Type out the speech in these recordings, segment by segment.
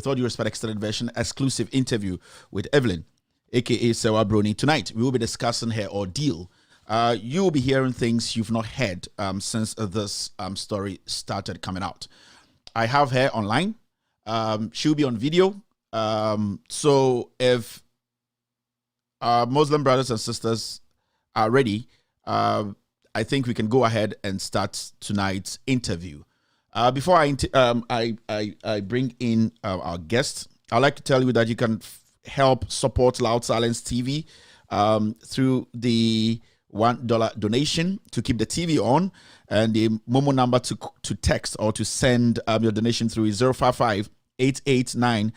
All Due Respect Extended Version exclusive interview with Evelyn, aka Serwaa Broni. Tonight, we will be discussing her ordeal. You will be hearing things you've not heard since this story started coming out. I have her online. She'll be on video. So if Muslim brothers and sisters are ready, I think we can go ahead and start tonight's interview. Before I bring in our guest, I'd like to tell you that you can help support Loud Silence TV through the $1 donation to keep the TV on, and the Momo number to text or to send your donation through is 055-889-3032.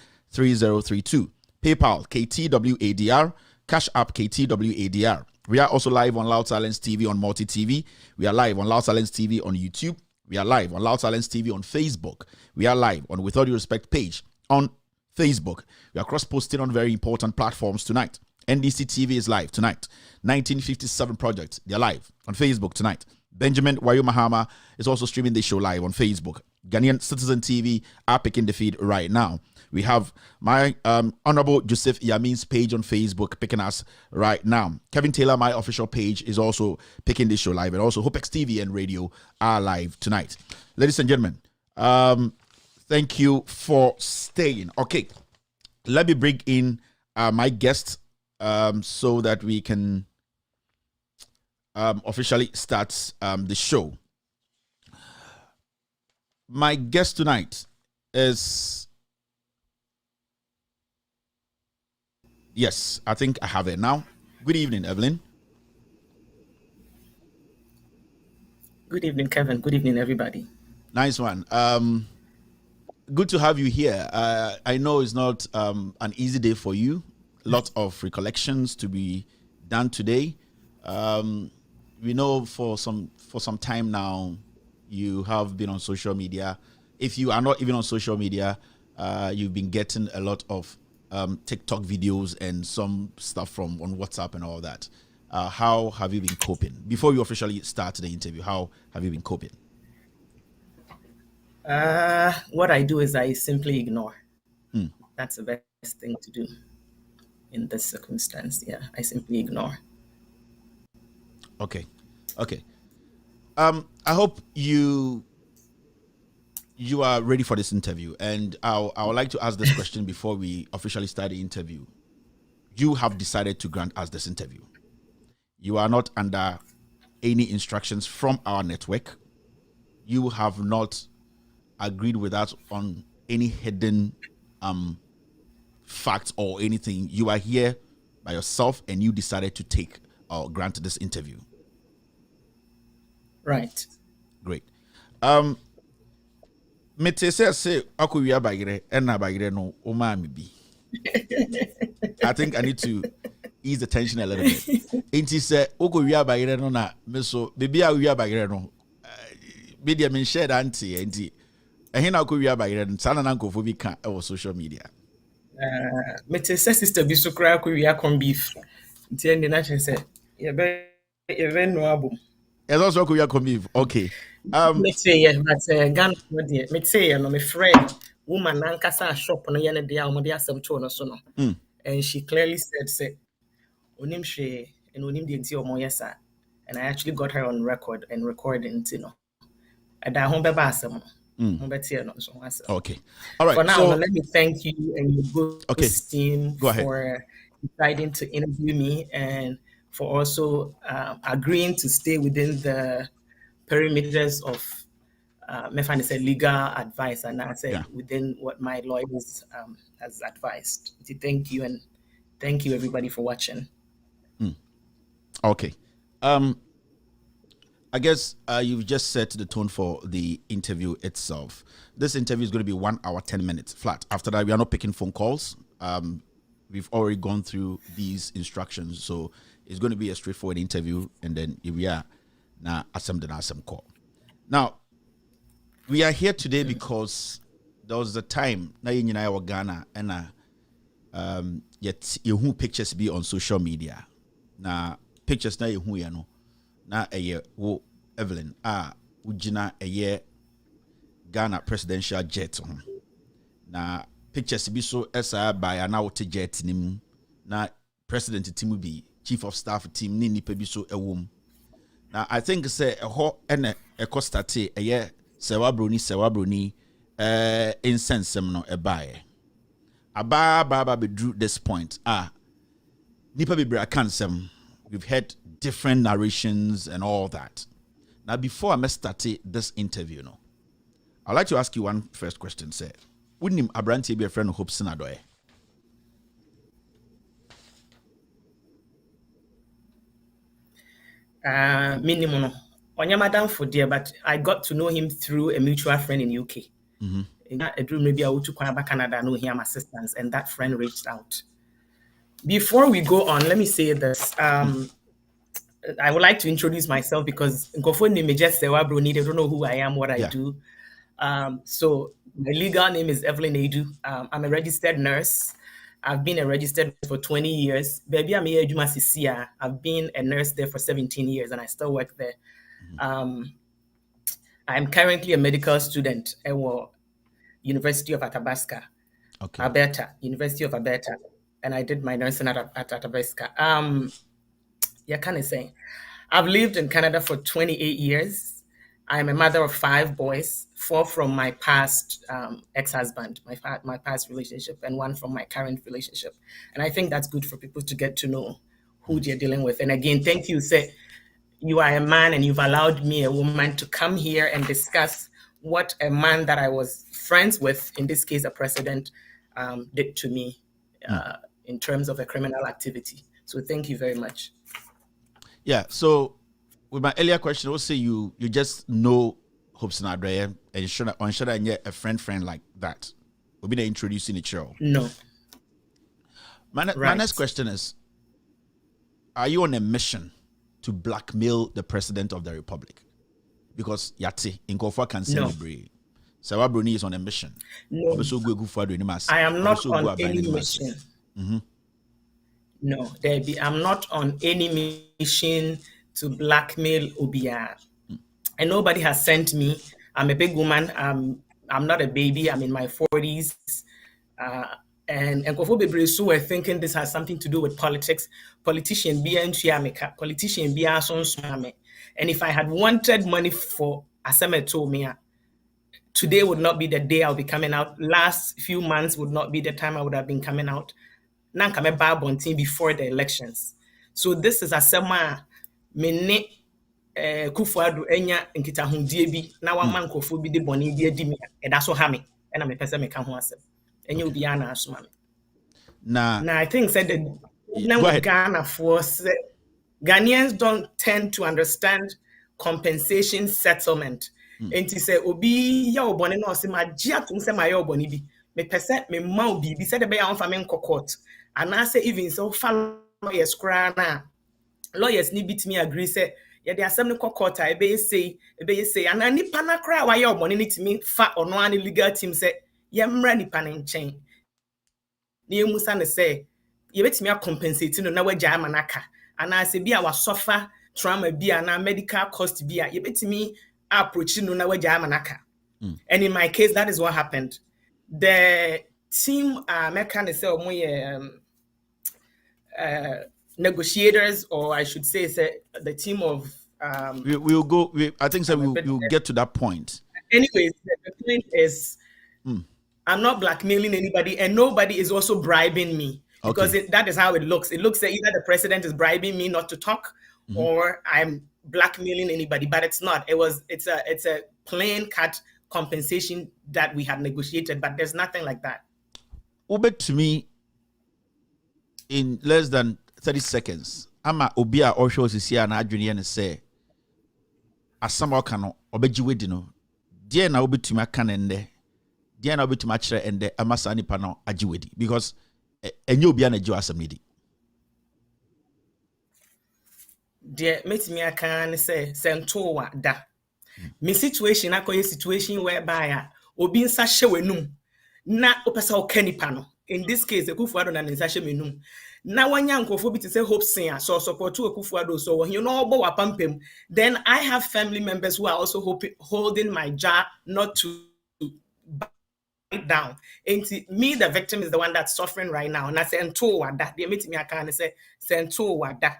PayPal KTWADR, Cash App KTWADR. We are also live on Loud Silence TV on Multi TV. We are live on Loud Silence TV on YouTube. We are live on Loud Silence TV on Facebook. We are live on With All Due Respect page on Facebook. We are cross-posting on very important platforms tonight. NDC TV is live tonight. 1957 Project, they're live on Facebook tonight. Benjamin Wayo Mahama is also streaming the show live on Facebook. Ghanaian Citizen TV are picking the feed right now. We have my Honorable Joseph Yamin's page on Facebook picking us right now. Kevin Taylor, my official page, is also picking this show live. And also HopeX TV and radio are live tonight. Ladies and gentlemen, thank you for staying. Okay, let me bring in my guest so that we can officially start the show. My guest tonight is... Yes, I think I have it now. Good evening, Evelyn. Good evening, Kevin. Good evening, everybody. Nice one. Good to have you here. I know it's not an easy day for you. Lots of recollections to be done today. We know for some time now you have been on social media. If you are not even on social media, you've been getting a lot of TikTok videos and some stuff on WhatsApp and all that. How have you been coping? Before you officially start the interview, how have you been coping? What I do is I simply ignore. That's the best thing to do in this circumstance. Yeah, I simply ignore. Okay. I hope you are ready for this interview, and I would like to ask this question before we officially start the interview. You have decided to grant us this interview. You are not under any instructions from our network. You have not agreed with us on any hidden facts or anything. You are here by yourself, and you decided to take or grant this interview. Right. Great. Mete say akuwia bagire enna bagire no o ma me bi. I think I need to ease the tension a little bit. Inti say okuwia bagire no na me so baby a wia bagire no media men share that anti enti ehina akuwia bagire no sana na nkofo bi ka e social media. Mete say sister bi so kra akuwia con beef. Nti end na say ye be no album. It's also akuwia con beef. Okay. Let's say yeah, but Ghana, let's say no, my friend, woman, Nankasa shop on the end of the hour, some tone or so. And she clearly said, "Say, onim she and onim the ntio moyesa," and I actually got her on record and recording, you know. At that home basam, okay, all right. For now, so, let me thank you and your good team for deciding to interview me and for also agreeing to stay within the perimeters of legal advice, and I said within what my lawyers has advised. Thank you, and thank you everybody for watching. Okay. I guess you've just set the tone for the interview itself. This interview is going to be 1 hour, 10 minutes flat. After that, we are not picking phone calls. We've already gone through these instructions, so it's going to be a straightforward interview, and then if we are now some call. Now, we are here today because there was a time na in Ghana and yet you pictures be on social media. Na pictures na you no na wo Evelyn ujina Ghana presidential jet na pictures bi so esa by an out jet nim na president team bi chief of staff team ni nipa bi so ewom. Now I think say a ho ene e costate eye Serwaa Broni insensem no ebae. Aba be drew this point. Nipa be kansem. We've heard different narrations and all that. Now before I start this interview, no, I'd like to ask you one first question, sir. Wouldn't him Abranti be a friend of Hope Sinadoe? Minimum. On madam for dear, but I got to know him through a mutual friend in UK. A dream maybe I would to Canada, know him assistance, and that friend reached out. Before we go on, let me say this. I would like to introduce myself because Akuffo name is just Serwaa Broni. They don't know who I am, what I do. So my legal name is Evelyn Addo. I'm a registered nurse. I've been a registered nurse for 20 years. Baby, I'm here at I've been a nurse there for 17 years and I still work there. I'm currently a medical student at University of Athabasca, Alberta, University of Alberta. And I did my nursing at Athabasca. I've lived in Canada for 28 years. I'm a mother of 5 boys, 4 from my past ex-husband, my past relationship, and 1 from my current relationship. And I think that's good for people to get to know who they're dealing with. And again, thank you. Say you are a man and you've allowed me, a woman, to come here and discuss what a man that I was friends with, in this case, a president, did to me in terms of a criminal activity. So thank you very much. Yeah, so with my earlier question, I would say you just know Hope Sinadoe and should I get a friend like that? We'll be introducing each other. No. My next question is, are you on a mission to blackmail the president of the republic? Because Yati, Akuffo can celebrate. Serwaa Broni is on a mission. No. I am not on any mission. No, I'm not on any mission to blackmail Obia. And nobody has sent me. I'm a big woman. I'm not a baby. I'm in my 40s. And Akuffo Bebresu were thinking this has something to do with politics. Politician be and politician be and if I had wanted money for Aseme told me, today would not be the day I'll be coming out. Last few months would not be the time I would have been coming out. Now come back bonting before the elections. So this is Asema mene Akuffo Addo enya nkitahundie bi na wa man Akuffo bi de boni bi adi me eda so ha me na me pese me ka ho asem. Enya obi ana asoma me. Now I think said the Ghana force Ghanaians don't tend to understand compensation settlement. And he said, Obi ya oboni no se ma gia tum se ma ya oboni bi. Me pese me ma obi bi said be ya on fa me court. And I say even so fa lawyers kra na lawyers ni bit me agree say ya dey asem no court e be say and nipa na kra wa ya oboni ni timi fa ono an legal team say ye mra nipa ne nchen. Na emusa ne say ye betimi compensate no na wagya amanaka. And I say be our suffer trauma be na medical cost be ye betimi approach no na wagya amanaka. And in my case that is what happened. The team negotiators, or I should say the team of we'll go I think so we'll get to that point. Anyways, the point is I'm not blackmailing anybody and nobody is also bribing me because that is how it looks. It looks like either the president is bribing me not to talk or I'm blackmailing anybody, but it's not. It's a plain cut compensation that we had negotiated, but there's nothing like that. Uber to me in less than 30 seconds. I'm a Obia or shows is here and I and say asama kano obejiwe dino. Dear na obi to my canende. Dear na obi to my chair and the amasani pano ajiwedi because a new biana jo asamidi. Dear meet me I can say sentowa da. Me situation akoye situation whereby obi nsa hye wenum na opesa okanipa no. In this case Akuffo Addo na nsa hye menum na wanya Akuffo bi to say hope sin so support to Akuffo Addo so you know obo wapampem. Then I have family members who are also holding my jaw not to down. And me, the victim, is the one that's suffering right now. And I say, that they meet me, I can say, that.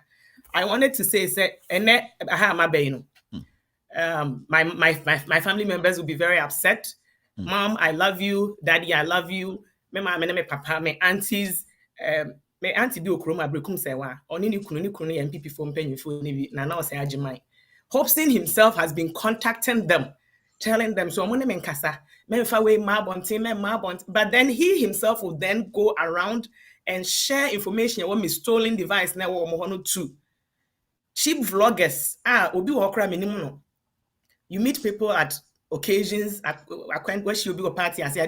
I wanted to say, and my family members will be very upset. Mom, I love you. Daddy, I love you. Me mama, me papa, me aunties, me auntie bi okroma brekum Serwaa. Oni ni kunu MPP for mpenyu for ni na na say agimai. Hobson himself has been contacting them, telling them, so I'm going to menkasa, but then he himself will then go around and share information about his stolen device now too. Cheap vloggers, obi wakra minimum. You meet people at occasions, at where she'll be a party and say,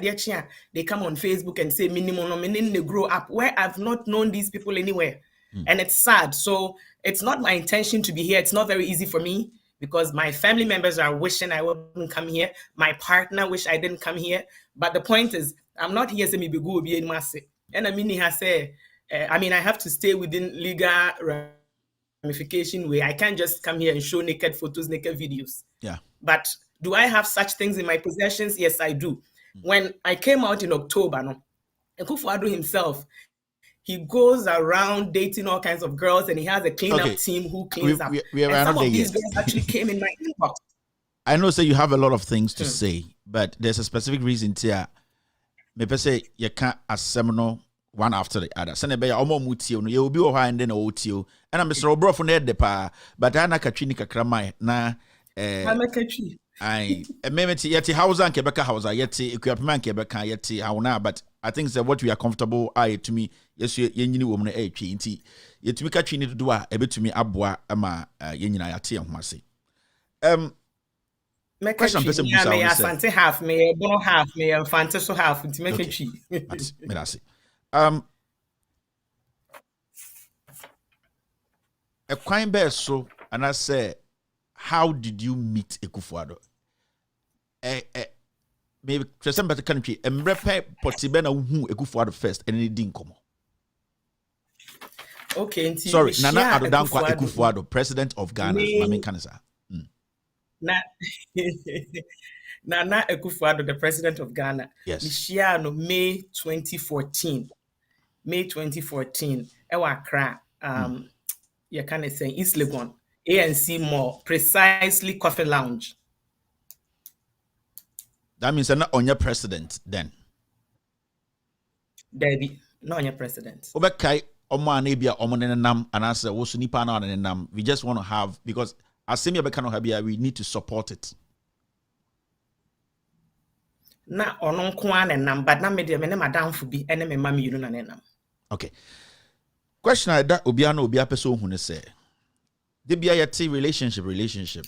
they come on Facebook and say minimum, they grow up, where I've not known these people anywhere. And it's sad. So it's not my intention to be here. It's not very easy for me because my family members are wishing I wouldn't come here. My partner wish I didn't come here. But the point is, I'm not here to be good, be in massive. And I mean, I have to stay within legal ramification way. I can't just come here and show naked photos, naked videos. Yeah. But do I have such things in my possessions? Yes, I do. When I came out in October, Akuffo Addo himself, he goes around dating all kinds of girls, and he has a cleanup team who cleans up. We and some of these girls actually came in my inbox. I know, you have a lot of things to say, but there's a specific reason here. Maybe say you can't assemble one after the other. Send be omo mutio no. You will be over and then otio. And I'm Mr. Obro from there depa. But I na katrini kakramai na. I'm a katri. I maybe yeti hausa and Quebec hausa yeti equipment Quebec yeti hauna. But I think that what we are comfortable to me. Yes, you ni woman inti. Yet me katrini to do a bit to me abwa ama yenina yati amase. Question person busa me asante half me bono half me fante so half nti make chi. Me that's a crime bear so and I say how did you meet Akuffo Addo? Maybe some better country and repair potibena who Akuffo Addo first and it didn't come. Okay, sorry, Nana Addo Dankwa Akuffo Addo, president of Ghana. Mami Kanisa. Nana Akuffo Addo, the president of Ghana. Yes. Nishiano, May 2014. May 2014. Ewa Accra. You can say East Legon. ANC Mall. Precisely Coffee Lounge. That means you're not on your president then. Debbie, not on your president. Obekai Omo Anabia Omo Nenam and answer also Nipa na Nenam. We just want to have because as Semia Bekano Habia, we need to support it. Na onon kwa nenam, but na media me madam fubi ene me mami yunu na nenam. Okay. Question that Obiano Obia person who say. De bia yeti relationship.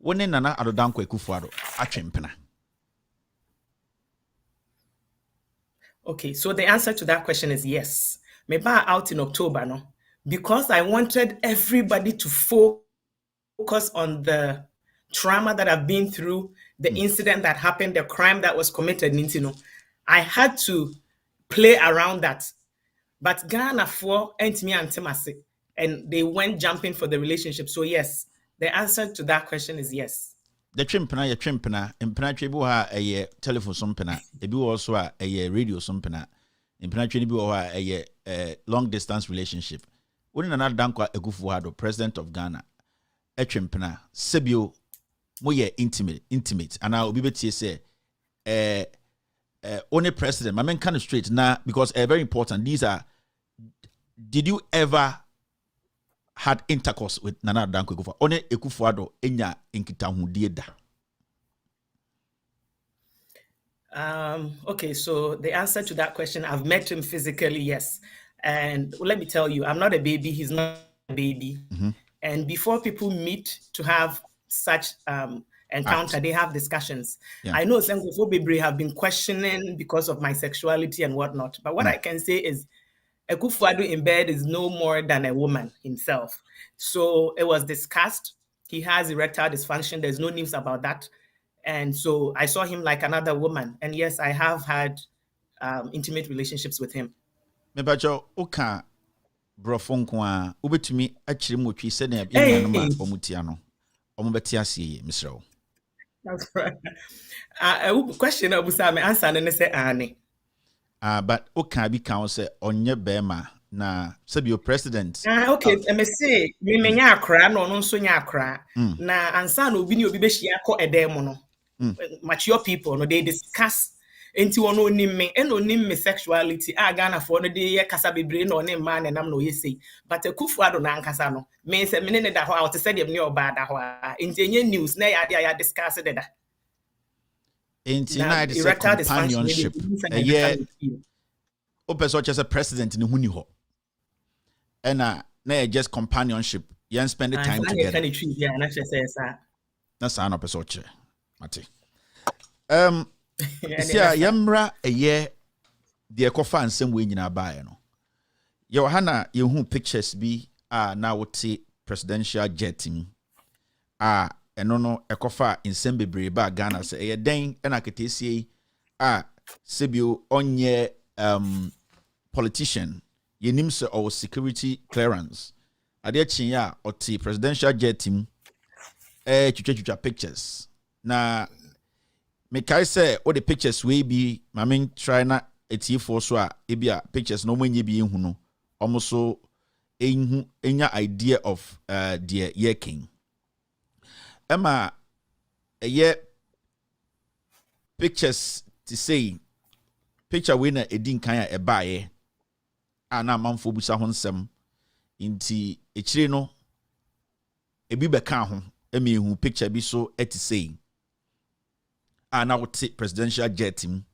Wone Nana Addo Dankwa Akuffo Addo atwempena. Okay, so the answer to that question is yes. Me ba out in October no, because I wanted everybody to focus on the trauma that I've been through, the incident that happened, the crime that was committed. I had to play around that. But Ghana for me and Timasi, and they went jumping for the relationship. So yes, the answer to that question is yes. The trimpena, impena tribu ha a telephone sumpena, a bu also a radio sumpena, impena tribu ha a long distance relationship. Wouldn't another Dankwa Akuffo Addo, president of Ghana, a trimpena, Sebio, moye intimate, and I'll be better say, only president, my man kind of straight now because very important. These are, did you ever had intercourse with Nana Addo Dankwa Akuffo? One Akuffo Addo enya enkitahu dieda. Okay, so the answer to that question, I've met him physically, yes. And let me tell you, I'm not a baby, he's not a baby. And before people meet to have such encounter, they have discussions. Yeah. I know some people have been questioning because of my sexuality and whatnot. But what I can say is Akuffo Addo in bed is no more than a woman himself. So it was discussed. He has erectile dysfunction. There's no news about that. And so I saw him like another woman. And yes, I have had intimate relationships with him. Mebajo oka brofon kwa ubetumi achire motwi se na bi nanoma omutiano omobeti asiye misrew. That's right. Question abusa me answer ne say ane. But okay be can say onye bema na sabi president. Okay, me say me nya akra no no nso nya akra. Na ansa na obi ni obi be hia akọ edem no. Mature people no they discuss enti wono onim me and onim me sexuality Ghana for no dey ye kasa bebre na onim man na nam no ye say but Akuffo Addo na nkasa no me say me ne da ho out say dem ne oba da ho enti enye news na ya discuss de da enti na dey say companionship yeah o person just a president ni huni ho and na just companionship you spend the time together yeah na say na sa na person che mate sia yamra eye de kofa nsem we nyina baaye no ye hana ye hu pictures bi na wote presidential jet mi eno no ekofa nsem bebre ba Ghana se eye den na ketesie sebio onye politician ye nim se or security clearance ade chin ya oti presidential jet mi twitwa pictures na me kai say all the pictures we be I mean try na etifo so ebia pictures no manye bi ehu no omoso enya idea of the year king ema ye pictures to say picture we na edin kan ya ebaaye na manfo busa ho nsem inti echire no ebi beka ho ema ehu picture bi so eti say na wote presidential jet team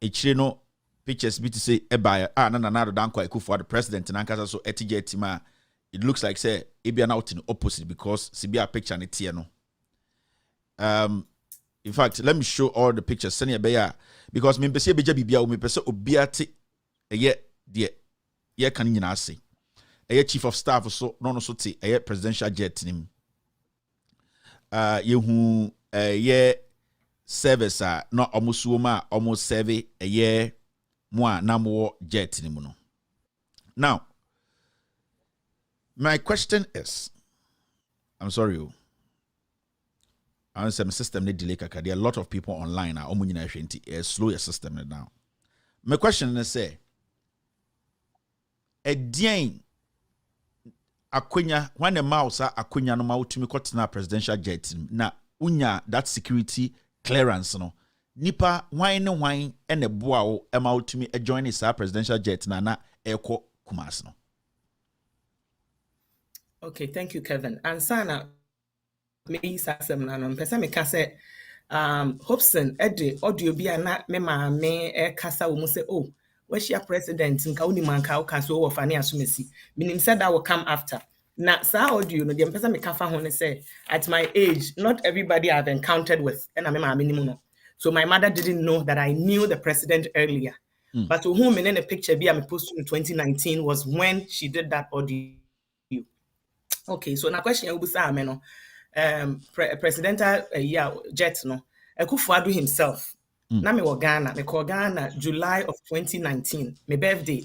echire no pictures bi to say eba na Addo dankwa Akuffo Addo president na nkasa so eti jet team it looks like say ebia na wote no opposite because sibia picture ne tie no in fact let me show all the pictures send ya beya because me pese beja bibia o me pese obia te eye de ye kan nyina ase eye chief of staff so no so te eye presidential jet team yehu ye service no omusuo ma almost serve ye mo na mo jet ni mu no. Now my question is, I'm sorry I say system need delay kaka. There are a lot of people online now omu nyina hwenti slow your system now. My question is say edien akonya when the mouse akonya no ma utumi kotena presidential jet na unya that security clearance no nipa wan ne wan ene boa wo e ma utumi join his presidential jet na eko Kumasi no. Okay, thank you Kevin. Ansana me sasem na no pesa me ka say Hobson ede audio bi na me ma me kasa wo mu say oh where's your president nka uni manka ka so wo fane asomesi meaning said that will come after na sa audio no dem pesa me ka fa ho ne say at my age not everybody I've encountered with and me ma minimum no so my mother didn't know that I knew the president earlier but to whom in a picture bi I posted in 2019 was when she did that audio. Okay, so na question you busa me no presidential jet no Akuffo Addo himself na me Ghana me call Ghana July of 2019 my birthday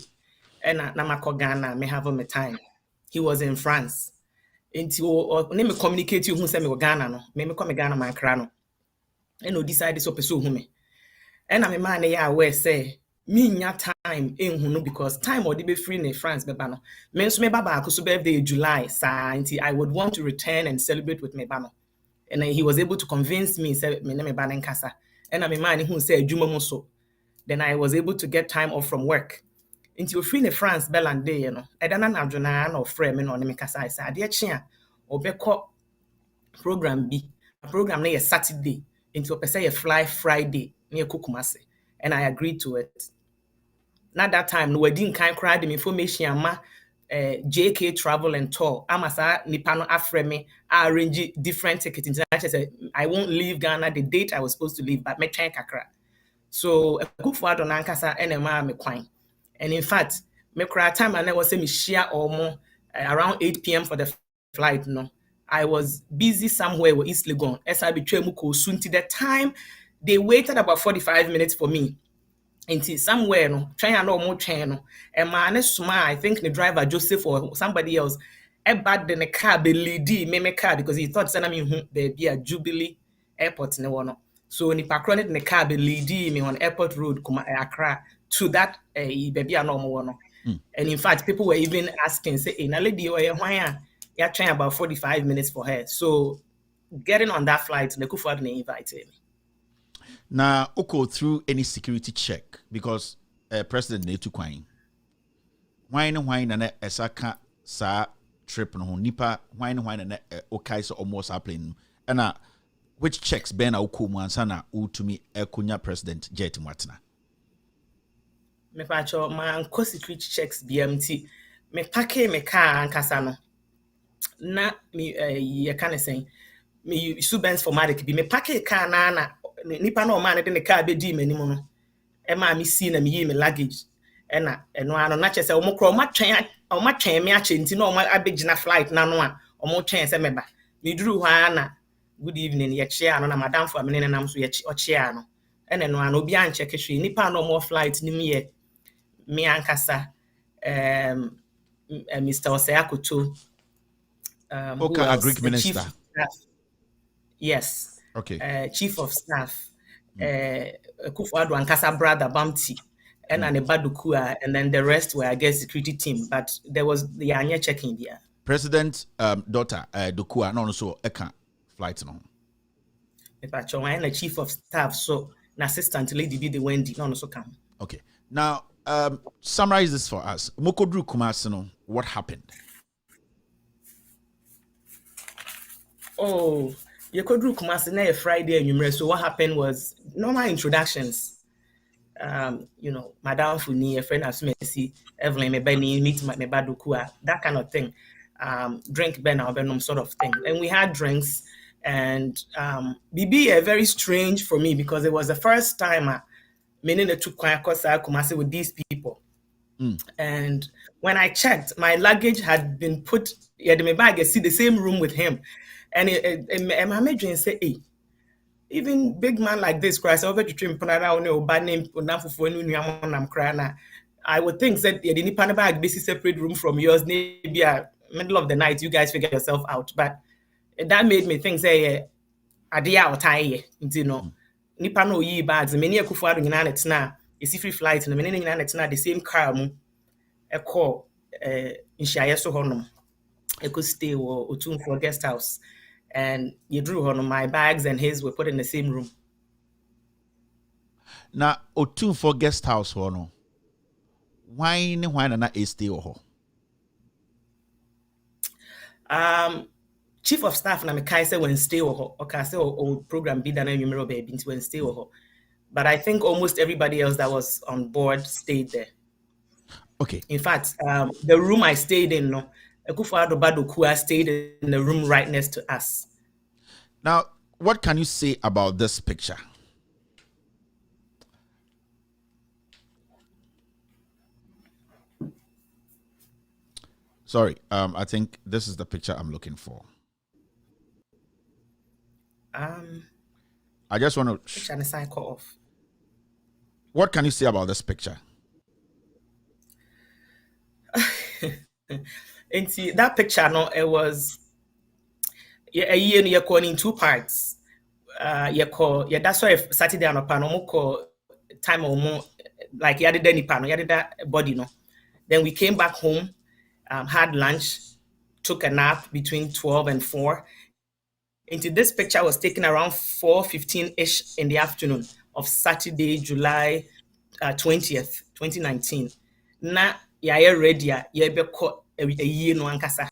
and na ma call Ghana me have my time he was in France into me communicate you who say me Ghana no me call me Ghana man kra no and no decide so person who me and me man ya aware say me nya time enhu no because time or be free in France beba no me nso me baba akoso birthday July sa nti I would want to return and celebrate with me bano and he was able to convince me say me na me ba nkasa and me man who say adwuma mo so then I was able to get time off from work nti free in France belande you know edana na adwona na ofre me no me kasa say ade chi a obekọ program bi program na Saturday nti opese fly Friday na Kumasi and I agreed to it. Not that time, no, we didn't kind cry the information ama JK Travel and Tour. Amasa Nipano afre me, I arrange different tickets. I said I won't leave Ghana the date I was supposed to leave, but me train kakra. So Akuffo Addo nankasa NMA me kwine. And in fact, me cry time and I was say me share or more around 8 p.m. for the flight. No, I was busy somewhere with East Legon. SIB Tremuko soon to the time. They waited about 45 minutes for me. Into somewhere no train no more train no and man suma I think the driver Joseph or somebody else Eba de ne car be lady me car because he thought sana me baby a Jubilee airport ne wono. So ni pakro ne car be lady me on airport road kuma Accra to that baby a no mo wono. And in fact, people were even asking, say, "In a lady, you're trying about 45 minutes for her." So, getting on that flight, the Akuffo invited me. Now, Oko through any security check because President need to coin. Wine and a saka sa trip no nipa wine and okay so almost happening. And which checks ben Oko Mansana u to me Kunya President Jet Matna. Me pacho my security checks BMT. Me pake me car and kasano. Na me you kind of saying me subens for Madik be me pake car na nipa no man in the car be di me ni mo no. E ma me see na me yi me luggage. Ena eno ano na chese omo kro ma twen me ache nti na omo abegina flight na no a omo twen se meba. Me duru hwa na good evening ye chia no na madam for me nam so ye chia no. Ena no ano obi an check hwe nipa no mo flight ni me me ankasa Mr. Oseakoto okay, a Greek minister. Yes. Okay. Chief of staff. Akuffo Addo ankasa brother Bamti and Nebadukua, and then the rest were I guess security team, but there was the Anya checking there. President daughter Dokua no so eka flight no. But the chief of staff so an assistant lady be the Wendy no so come. Okay. Now summarize this for us. Mokodru Kumasi no, what happened? Oh, you could do Kumasi na Friday and so what happened was normal introductions. You know, Madam Funi, a friend of Messi, Evelyn, me Benny, meet me Badukua, that kind of thing. Drink Ben or Benum sort of thing. And we had drinks and BB very strange for me because it was the first time meaning the took Kumasi with these people. And when I checked, my luggage had been put in my bag, I see the same room with him. And my imagine say, hey, even big man like this, Christ, over to trim I would think that the Nipana bag this is separate room from yours, maybe a middle of the night, you guys figure yourself out. But that made me think, say, Adia or tie, you know, Nipano ye bags, many a Akuffo in it's now, it's free flight, and many in it's not the same car, a call in Shayaso Honum. I could stay or Otun for guest house. And you drew on my bags and his were put in the same room. Now, Otun for guest house or no? Why not a stay or Chief of staff na me say when stay or say or program be done numero baby when stay or but I think almost everybody else that was on board stayed there. Okay. In fact, the room I stayed in, no, Akuffo Addo Badukua stayed in the room right next to us. Now, what can you say about this picture? Sorry, I think this is the picture I'm looking for. I just want to sign off. What can you say about this picture? And see that picture, no, it was a year in 2 parts. That's why Saturday on a panel call time or more like you had any panel, you had that body, no. Then we came back home, had lunch, took a nap between 12 and 4. Into this picture was taken around 4:15-ish in the afternoon of Saturday, July 20th, 2019. Na ya ready a year no ankasa.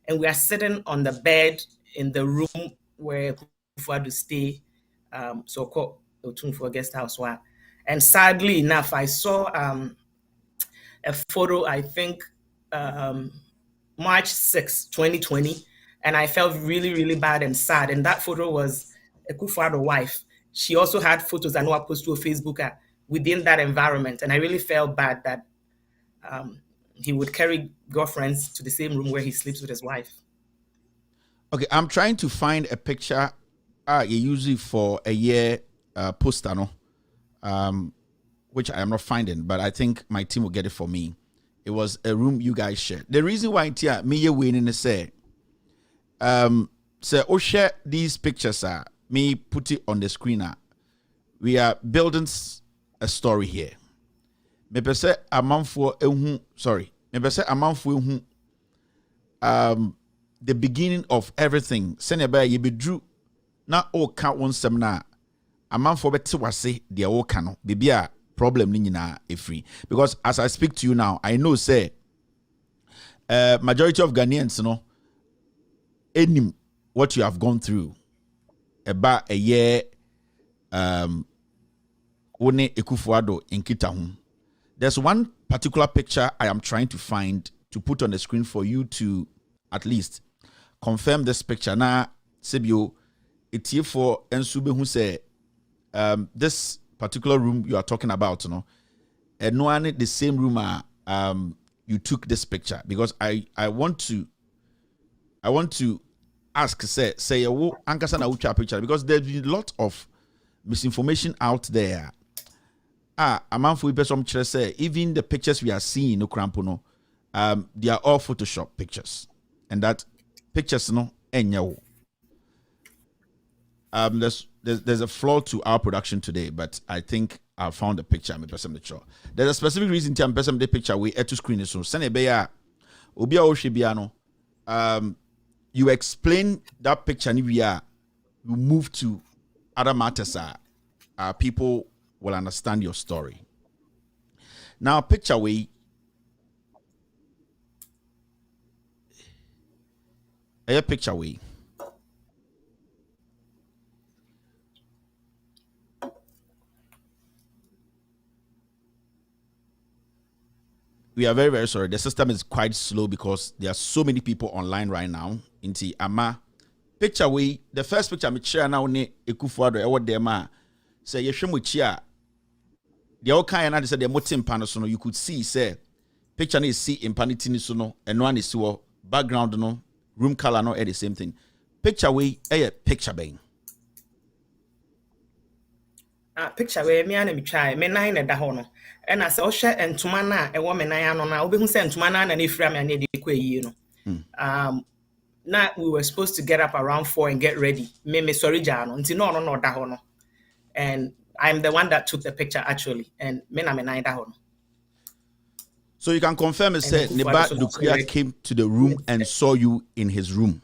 And we are sitting on the bed in the room where Akuffo Addo stay. So called Otun for guest house one. And sadly enough, I saw a photo, I think March 6, 2020. And I felt really, really bad and sad. And that photo was Akuffo Addo's wife. She also had photos I know I posted to Facebook within that environment. And I really felt bad that he would carry girlfriends to the same room where he sleeps with his wife. Okay, I'm trying to find a picture you usually for a year poster, no? Which I am not finding, but I think my team will get it for me. It was a room you guys shared. The reason why me winning say so share these pictures me put it on the screen. We are building a story here. Me pese a man for sorry. Me pese a man for the beginning of everything. Seneba ye be drew na all count one seminar. A man for better was say the all cano. Be a problem ni nyina e free. Because as I speak to you now, I know say majority of Ghanaians any what you have gone through about a year one Akuffo Addo in Kitahum. There's one particular picture I am trying to find to put on the screen for you to at least confirm this picture. Now, Sebio, it's here for Ensube who say this particular room you are talking about, and no one the same room you took this picture, because I want to ask say ankasa na ucha picture, because there's been a lot of misinformation out there. A man for some say even the pictures we are seeing no crampono, they are all Photoshop pictures, and that pictures enyo. There's a flaw to our production today, but I think I found a picture. I'm sure there's a specific reason to the picture we to screen so Senebeya Obia Oshibiano. You explain that picture and we move to other matters. People will understand your story. Now, picture we a picture we. We are very, very sorry. The system is quite slow because there are so many people online right now. Inti ama picture we the first picture me share now ne Akuffo Addo e wo dem a say ye hwem chi a the all kind na say the motim pan so no you could see say picture na see impanity ni so no eno an si wo background no room color no the same thing. Picture we picture ben. Picture we me and me try me nine na da ho no and I say o hwe entoma na e wo me nine ano na obehu say entoma na na efira me na de kwa yie no. Now we were supposed to get up around 4 and get ready. Me sorry jano until no da ho no. And I'm the one that took the picture actually, and me na me nine da ho no. So you can confirm and say Neba Dukia came to the room and saw you in his room.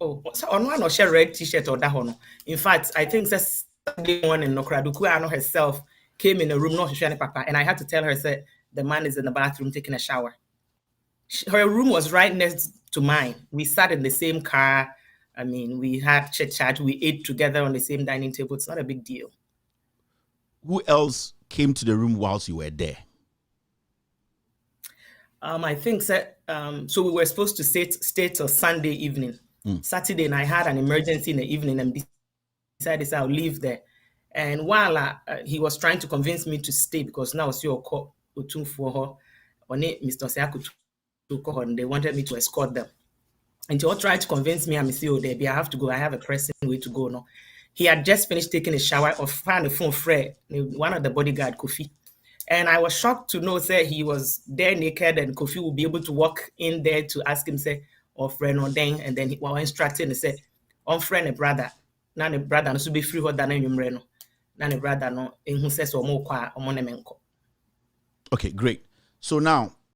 Oh, so on one or share red t-shirt or that no. In fact, I think that's Sunday morning Dukia herself came in the room, not Shani Papa, and I had to tell her say the man is in the bathroom taking a shower. Her room was right next to mine. We sat in the same car. I mean, we had chit-chat. We ate together on the same dining table. It's not a big deal. Who else came to the room whilst you were there? I think so we were supposed to stay till Sunday evening. Saturday, and I had an emergency in the evening and decided I'll leave there. And while he was trying to convince me to stay because now it's your call for her, on it, Mr. Seaku to call and they wanted me to escort them. And he all tried to convince me, I'm still there, I have to go. I have a pressing way to go. No, he had just finished taking a shower or found a phone Fred, one of the bodyguard, Kofi. And I was shocked to know that he was there naked and Kofi would be able to walk in there to ask him, say, or friend or then, and then he was instructing and said, on friend a brother, now a brother no be free than a now a brother no in who says or more kwa or monemenko. Okay, great. So now